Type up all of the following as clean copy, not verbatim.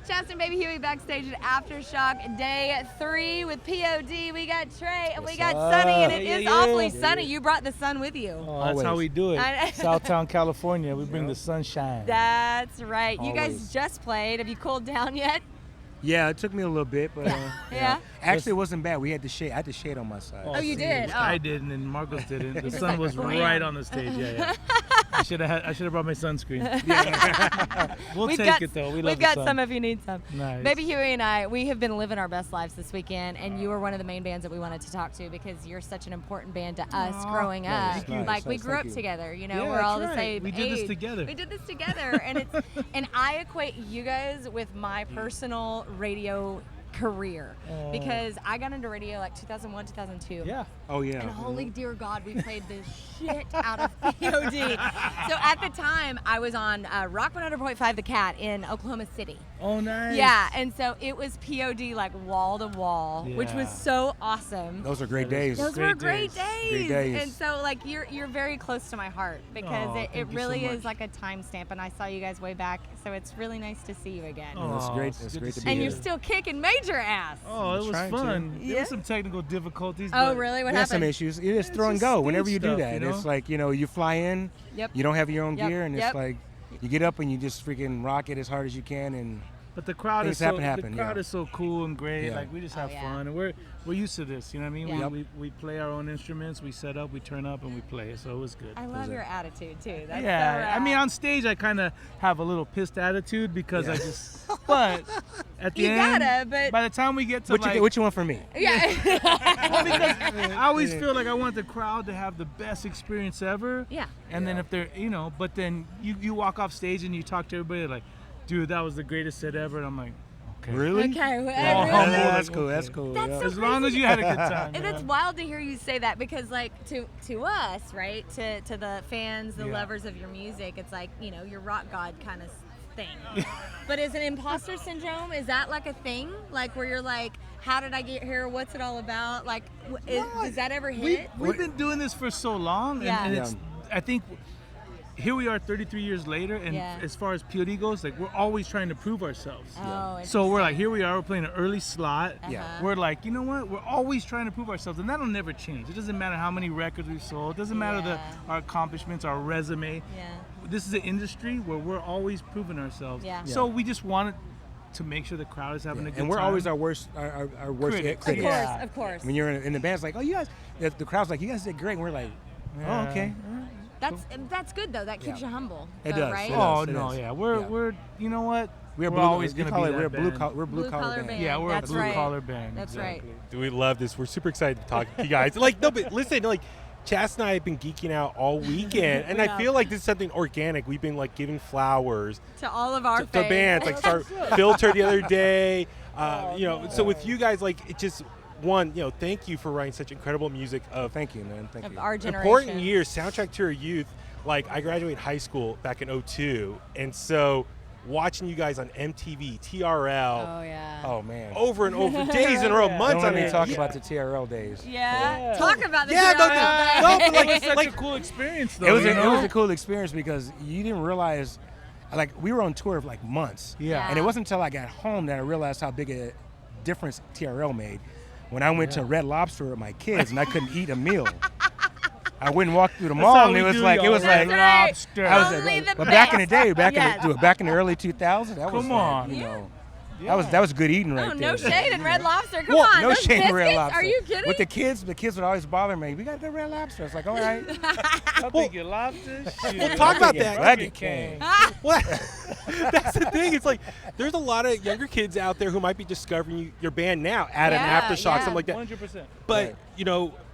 Chasta and Baby Huey backstage at Aftershock Day 3 with P.O.D. We got Trey and we got Sunny, and it is awfully sunny. You brought the sun with you. Oh, that's how we do it. Southtown, California. We bring the sunshine. That's right. You Always. guys just played. Have you cooled down yet? Yeah, it took me a little bit, but Yeah? Actually, it wasn't bad. We had the shade. I had the shade on my side. Oh, you did? Oh. I did, and then Marcos didn't. The sun was blam. right on the stage. Yeah. I should have brought my sunscreen. We'll We've take got, it though. We've got some if you need some. Nice. Baby Huey and I, we have been living our best lives this weekend, and you were one of the main bands that we wanted to talk to because you're such an important band to us growing up. Thank you. Like we Nice, grew up thank you. together, you know, Yeah, we're all that's the right. same We did age. this together. We did this together, and it's and I equate you guys with my personal radio career because I got into radio like 2001, 2002. Yeah. Oh yeah. And holy dear God, we played the shit out of P.O.D. So at the time, I was on Rock 100.5 The Cat in Oklahoma City. Oh, nice. Yeah, and so it was P.O.D. like wall to wall, which was so awesome. Those are great days. Those were great days. Great days. And so like you're very close to my heart because it thank you really so is much. like a timestamp, and I saw you guys way back, so it's really nice to see you again. Oh, It's great. it's It's good great to to see be And here. you're still kicking major ass. Oh, it was Trying to. fun. There Yeah? was some technical difficulties. Oh, but really? What We had some happened? issues. You just It's throw and just go. stage Whenever you do stuff, that, you know? it's like you fly in. Yep. You don't have your own Yep, gear, and yep. it's like you get up and you just freaking rock it as hard as you can, and But the crowd Things is so happen, the crowd yeah. is so cool and great. Yeah. Like we just have yeah. fun, and we're used to this. You know what I mean? Yeah. We play our own instruments. We set up, we turn up, and we play. So it was good. I love your attitude too. That's so Yeah, rad. I mean, on stage I kind of have a little pissed attitude because I just. But at the You end, gotta, but- by the time we get to what you want from me? yeah. well, because I always feel like I want the crowd to have the best experience ever. Yeah. And then if they're, but then you walk off stage and you talk to everybody like, dude, that was the greatest set ever. And I'm like, okay. Really? Okay. Oh, really? humble. That's cool. That's cool. That's yeah. so As long as you had a good time. And it's wild to hear you say that because, like, to us, right, to the fans, the Yeah. lovers of your music, it's like, your rock god kind of thing. But is an imposter syndrome, is that like a thing? Like, where you're like, how did I get here? What's it all about? Like, does that ever hit? We've been doing this for so long, Yeah. and it's, I think here we are 33 years later, and Yeah. as far as P.O.D. goes, like we're always trying to prove ourselves. Oh, So we're like, here we are, we're playing an early slot. Yeah. We're like, you know what? We're always trying to prove ourselves, and that'll never change. It doesn't matter how many records we've sold. It doesn't matter Yeah. our accomplishments, our resume. Yeah. This is an industry where we're always proving ourselves. Yeah. So we just wanted to make sure the crowd is having a good And we're time. always our worst Critics. critics. Yeah. Of course. When you're in the band's like, oh, you guys, the crowd's like, you guys did great. And we're like, Yeah. oh, okay. That's good though. That keeps you humble. It though, does, right? it Oh does. no, yeah, we're you know what? We're always always gonna call be it. that We're band. blue collar band. band. Yeah, we're That's a blue right. collar band. That's exactly. Dude, we love this. We're super excited to talk to you guys. Like, no, but listen, like, Chasta and I have been geeking out all weekend, and We I have. feel like this is something organic. We've been like giving flowers To all of our to fans. bands, like Start Filter the other day. So with you guys, like, it just thank you for writing such incredible music of Thank you, man. Thank Of you. our generation. important years, soundtrack to our youth. Like, I graduated high school back in 2002, and so watching you guys on MTV, TRL, Oh yeah. Oh man. over and over, days in a row, months Don't on let me end. talk Yeah. about the TRL days. Yeah. Talk about the Yeah, TRL no, day. no, but It was such a cool experience though. It was you it know? was a cool experience because you didn't realize, like, we were on tour of like months. Yeah. And it wasn't until I got home that I realized how big a difference TRL made. When I went to Red Lobster with my kids and I couldn't eat a meal. I went and walked through the mall how and we it was do, like y'all. That's right. Lobster. I was Only the but back in the best. day, back Yes. in the early 2000s, that was Come like, on. you Yeah. know, that was good eating right Oh, there. no shade in Red Lobster. Come Well, on. no those shade in Red biscuits? Lobster. Are you kidding? With the kids would always bother me. We got the Red Lobster. It's like, all right. I'll take your lobster. Well, talk about that. Burger King. King. What? That's the thing. It's like there's a lot of younger kids out there who might be discovering your band now at Yeah, an Aftershock, yeah. something like that. 100%. But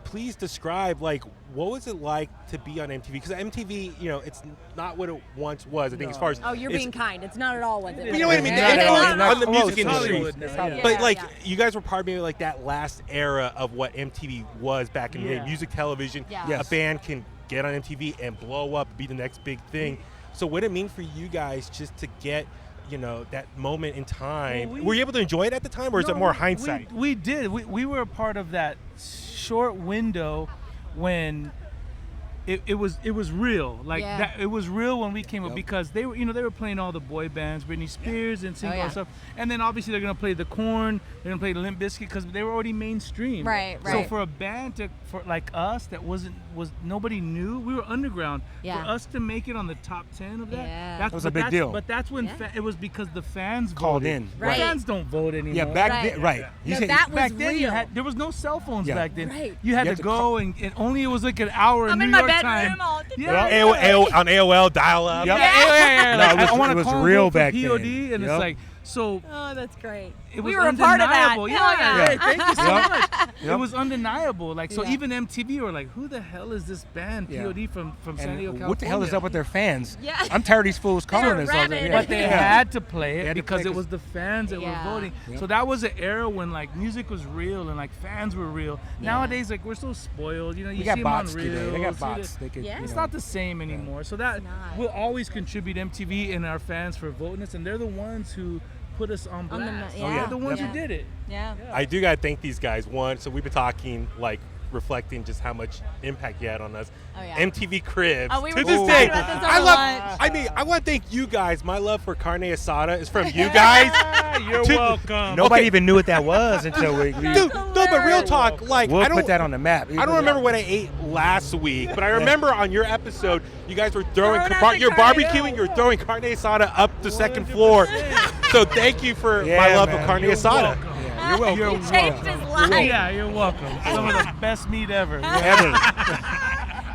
please describe like what was it like to be on MTV? Because MTV, it's not what it once was. I think as far as Oh, you're being kind. It's not at all what it you know what I mean. Yeah, The yeah, influence yeah. on the Close, music it's industry. Hollywood now, yeah. But like yeah. you guys were part of maybe like that last era of what MTV was back in the day, Yeah. music television. Yeah. A Yes. band can get on MTV and blow up, be the next big thing. So what did it mean for you guys just to get that moment in time? Well, were you able to enjoy it at the time, or is it more hindsight? We did. We were a part of that short window when it was real. Like Yeah. that, it was real when we came up Yep. because they were playing all the boy bands, Britney Spears and singing all yeah. that stuff. And then obviously they're gonna play the Korn, they're gonna play Limp Bizkit because they were already mainstream. Right, So right. for a band for like us that was nobody knew, we were underground. Yeah. For us to make it on the top 10 of that, Yeah. that's, That was a but big that's- deal. But that's when Yeah. it was because the fans Called voted. in. Right. Fans don't vote anymore. Yeah, back Right. then, right. You No, said- that was Back then you real. had there was no cell phones Yeah. back then. Right. You had You to had to go and only it was like an hour I'm in in New my York bedroom time. all Yeah. On AOL dial up. Yep. Yeah. No, Like, it was- I want it to was call real vote for back P.O.D. then. and Yep. it's like so. Oh, that's great. It was We were a part of that. undeniable. Hell Yeah, yeah. hey, thank you so Yep. much. It Yep. was undeniable. Like so, Yeah. even MTV were like, "Who the hell is this band Yeah. P.O.D. from San And Diego, California?" what the hell is up with their fans? Yeah. I'm tired of these fools They're calling us. all rabid. day. But they Yeah. had to play They it had to because play it was the fans that Yeah. were voting. Yep. So that was an era when like music was real and like fans were real. Nowadays, like we're so spoiled. You know, you We see got them on bots Reels. today. They you got see bots. the- They could, Yeah. you It's know. not the same anymore. So that not. we'll always contribute MTV and our fans for voting us, and they're the ones who put us on On the blast. ma- yeah. They're the ones Yeah. who did it. Yeah. I do gotta thank these guys. One, so we've been talking like reflecting just how much impact you had on us. Oh, yeah. MTV Cribs. Oh, we were to just this talking day, about this over I love. lunch. I mean, I want to thank you guys. My love for carne asada is from you guys. You're To- welcome. Nobody even knew what that was until we. Dude, no, but real hilarious. talk. Like, We'll I don't put that on the map. I don't remember what I ate last week, but I remember on your episode, you guys were throwing Throwing out the you're carne. barbecuing, you're throwing carne asada up the second floor. So thank you for my Yeah, love man. of carne You're asada. welcome. Yeah, you're welcome. You're It changed welcome. his life. Yeah, you're welcome. Some of the best meat ever. Ever.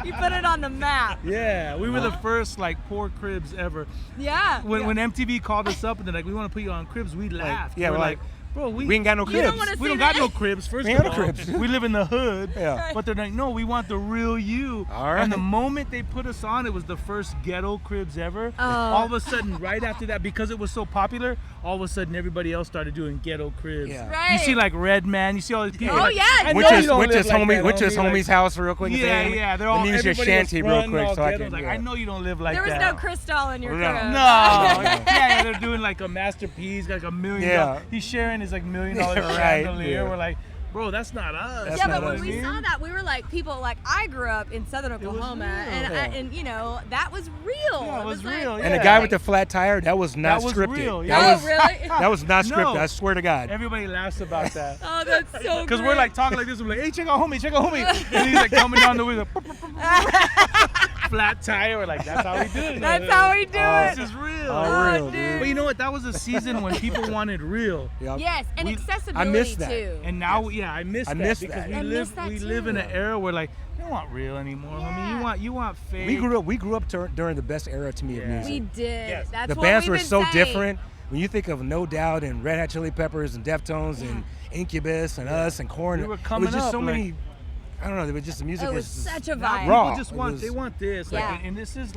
You put it on the map. Yeah, we were the first like poor Cribs ever. Yeah. When MTV called us up and they're like, "We want to put you on Cribs," we laughed. yeah, we're we're like, like, "Bro, We ain't got no You don't cribs. wanna we see don't got that. no Cribs. First We of ain't all, got no Cribs. we live in the hood." Yeah. But they're like, "No, we want the real you." All And the right. moment they put us on, it was the first ghetto Cribs ever. Oh. All of a sudden, right after that, because it was so popular, all of a sudden everybody else started doing ghetto Cribs. Yeah. Right. You see like Red Man, you see all these people. Oh, like, yeah. I Went know to you his, don't went to live his like homie, that, went to his homie. homie's house real quick. and Yeah, say, yeah, they're Let all me use your everybody was shanty real fronting quick all so I ghetto. can. Like, yeah. I know you don't live like There was that. no crystal in your No. crib. No, yeah, they're doing like a masterpiece, like $1 million. Yeah. He's sharing his like $1 million Right, chandelier. yeah. We're like, bro, that's not us. That's Yeah, not but when us. we saw that, we were like, people like I grew up in Southern was Oklahoma, real. and Yeah. and you know that was real. Yeah, it was like, real, And the yeah. guy with the flat tire, that was not That was scripted. real, That yeah. Oh, was really? that was not No. scripted. I swear to God. Everybody laughs about that. Oh, that's so. Because we're like talking like this, we're like, hey, check out homie, check out homie. And he's like coming down the window, flat tire. We're like, that's how we do it. That's how we do This it. is real. Oh, real, dude. dude. But you know what? That was a season when people wanted real. Yep. Yes, and We- accessibility I miss that. too. And now, yeah, I miss I that miss because that. we I miss live that we live in an too. era where like you don't want real anymore, Yeah. homie. You want fake. We grew up during the best era to me of Yeah. music. we did. Yes. That's The what bands we've were been so saying. different. When you think of No Doubt and Red Hot Chili Peppers and Deftones and Incubus and us and Korn, We were it coming was just up, so like- many. I don't know. There was just the music It was just such a Now vibe. raw. people just It want was- they want this, like, Yeah. and this is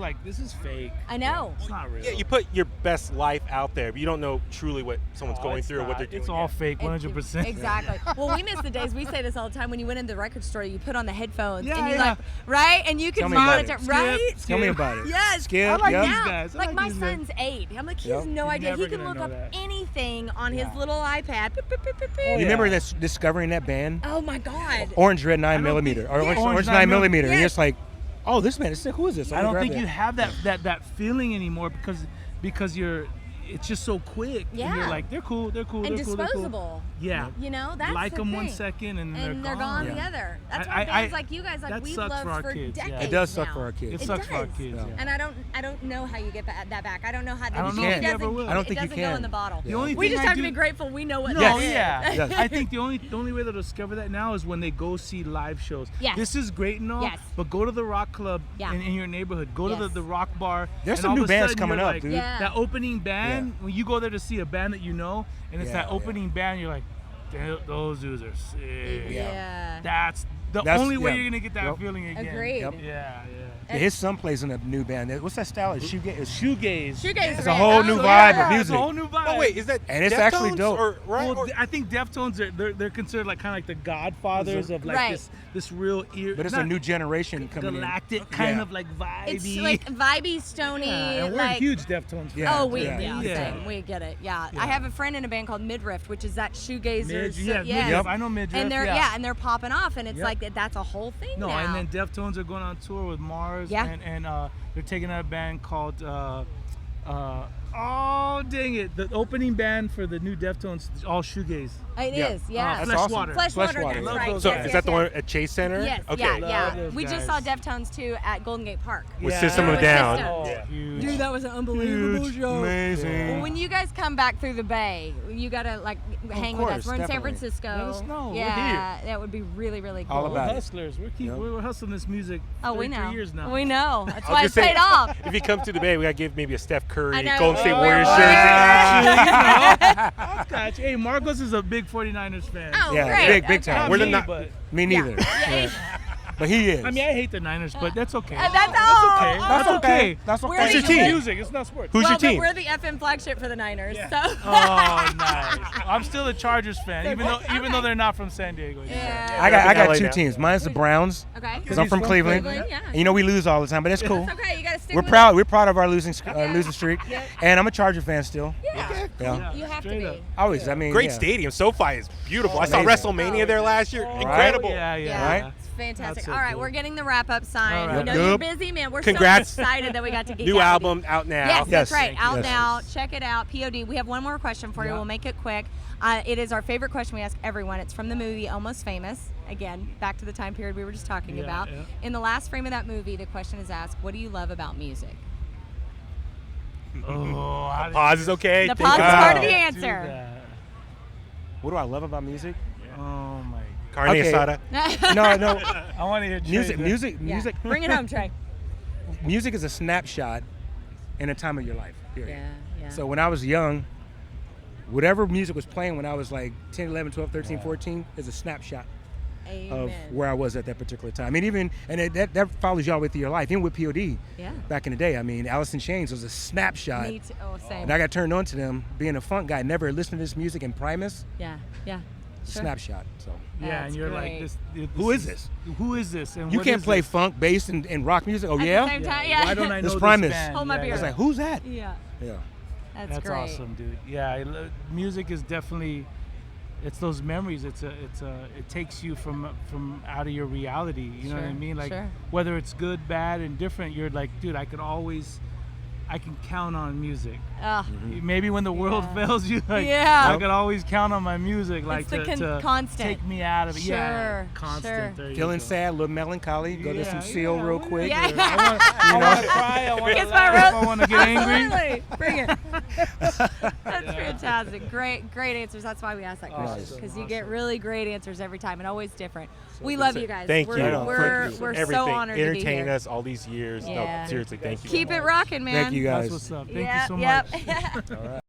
fake. I know. It's not real. Yeah, you put your best life out there, but you don't know truly what someone's Oh, going it's through or what not. they're doing. It's all fake, 100%. Exactly. Well, we miss the days. We say this all the time. When you went in the record store, you put on the headphones Yeah, and you yeah. like, right, and you Tell can me about monitor, it. right? Tell me about it. Yes. Skip. I like yep. these Now, guys. I like like my these guys. son's 8. I'm like, he Yep. has no He's idea. He never can gonna look know up that. anything on his Yeah. little iPad. Beep, beep, beep, beep, beep. You remember this discovering that band? Oh my God. Orange Red 9 don't millimeter think- or Yeah. Orange, Orange Orange 9 9 millimeter. And Yes. you're just like, oh, this band is sick. Who is this? I Let me don't grab think that. you have that feeling anymore because you're it's just so quick. And Yeah. you're like, they're cool, they're cool, And they're cool, they're cool. disposable. Yeah. You know, that's like the them thing. 1 second and then And they're gone. the Yeah. other. That's I- why bands I- like you guys, like that we've sucks loved for our for kids, yeah. decades. It does suck now. for our kids. It sucks for our does. kids. Yeah. Yeah. And I don't know how you get that back. I don't know how I don't the know it if you ever doesn't, will. I don't think it you doesn't go can. in the bottle. Yeah. The only We thing just I have to do- be grateful we know what No, that is. yeah. Yes. I think the only way they'll discover that now is when they go see live shows. Yes. This is great and all, Yes. but go to the rock club Yeah. in your neighborhood. Go to Yes. the rock bar. There's and some all new of a bands sudden coming you're up, like, dude. Yeah. That opening band, when you go there to see a band that you know, and it's Yeah, that opening band, you're like, those dudes are sick. Yeah. That's the That's- only way yeah. you're gonna get that Yep. feeling again. Agreed. Yep. Yeah, yeah. His son plays in a new band. What's that style? It's shoegaze. Shoegaze. Shoegaze It's a whole new vibe of It's music. a whole new vibe. Oh wait, is that? And it's actually Deftones dope. Or, right? Well, Or- I think Deftones they're considered like kind of like the godfathers of like Right. this real But it's a new generation coming galactic kind Yeah. of like vibey. It's like vibey, stony, yeah, and we're like. huge Deftones fans. Yeah. Oh, we Yeah. same. We get it. Yeah. I have a friend in a band called Midriff, which is that shoegazers. Midriff, yes. Midriff. I know Midriff, And they're yeah. and they're popping off, and it's Yep. like that's a whole thing No, now. and then Deftones are going on tour with Mars, Yeah. and they're taking out a band called oh dang it, the opening band for the new Deftones, all shoegaze. It Yeah. is, yeah. That's Fleshwater. Fleshwater, Fleshwater. that's Love right. those so yes, guys. is yes, that the yes. one at Chase Center? Yes, Okay. yeah. those We just guys. saw Deftones too at Golden Gate Park. With Yeah. System of a With Down. System. Oh, Yeah. huge. Dude, that was an unbelievable Huge, show. amazing. Well, when you guys come back through the Bay, you gotta like hang with us. course, We're in San definitely. Francisco. Let us know. We're Yeah, that would be really, really cool. All We're about it. hustlers. Yep. We're hustling this music. Oh, we 33 know. years now. We know. That's I why was it's gonna say, paid off. If you come to the Bay, we gotta give maybe a Steph Curry, I know. Golden State Oh, Warriors we're- jersey. Gotcha. Hey, Marcos is a big 49ers fan. Oh, Yeah, great. big time. Not We're the me, not- but Me neither. Yeah. But he is. I mean, I hate the Niners, but that's okay. That's That's all. okay. Oh, That's okay. That's We're okay. Who's your the- team? It's music. It's not sports. Who's well, your team? But we're the FM flagship for the Niners, so. Oh, nice. I'm still a Chargers fan, even though they're not from San Diego. Yeah. I got LA two now. teams. Mine's the Browns Okay. because I'm from Cleveland. Cleveland, yeah. And, you know we lose all the time, but it's cool. It's okay. You gotta stick We're with proud. it. We're proud of our losing streak. Yep. And I'm a Charger fan still. Yeah. Yeah. You have to Straight be. up. Always. I mean, Great yeah. stadium. SoFi is beautiful. I saw Amazing. WrestleMania there last year. Incredible. Yeah. Yeah. Right? It's fantastic. That's so All right, cool. we're getting the wrap-up sign. All We right. know Yep. you're busy, man. We're Congrats. so excited that we got to get New album out now. Yes, Yes. that's right. Thank you. Out Yes. now. Check it out. P.O.D. We have one more question for you. Yeah. We'll make it quick. It is our favorite question we ask everyone. It's from the movie Almost Famous. Again, back to the time period we were just talking Yeah, about. yeah. In the last frame of that movie, the question is asked, what do you love about music? Oh, how did Pause is okay. The Think pause is about part of it. the do answer. that? What do I love about music? Oh my. Carne Okay. asada. No. I want to hear Music. Trey. Music. Yeah. Music. Bring it home, Trey. Music is a snapshot in a time of your life. Period. Yeah. So when I was young, whatever music was playing when I was like 10, 11, 12, 13, 14 is a snapshot of Amen. where I was at that particular time. I mean, that follows you all the way through your life. Even with P.O.D. Yeah. back in the day. I mean, Alice in Chains was a snapshot. Me too. Oh, same. And I got turned on to them. Being a funk guy, never listened to this music in Primus. Yeah. Sure. Snapshot. So Yeah, That's and you're great. like this. Who is this? Who is this? And you what can't is play this? funk, bass, and rock music. Oh At the yeah. same time, yeah. Why don't I know This this Primus. band? Hold my Yeah, beer. I was yeah. like, who's that? Yeah. Yeah. That's That's great. awesome, dude. Yeah, music is definitely. It's those memories. It takes you from out of your reality. You know what I Sure, mean? Like sure. whether it's good, bad, and different. You're like, dude, I can count on music. Ugh. Maybe when the world Yeah. fails you, like Yeah. I could always count on my music, like the to constant. take me out of it. Yeah, Sure, constant. sure. There you Feeling go. sad, a little melancholy. Go to some seal real quick. Yeah. I want to cry. I want to Kiss my laugh. rose. I want to get angry. Absolutely. Bring it. That's fantastic. Great answers. That's why we asked that question. Awesome, Because you get really great answers every time and always different. We good. love you guys. Thank we're, you. We're, for we're everything. so honored to be Entertaining here. us all these years. Yeah. No, seriously, thank you. Keep it rocking, man. Thank you guys. That's what's up. Thank Yeah, you so yep. much. All right.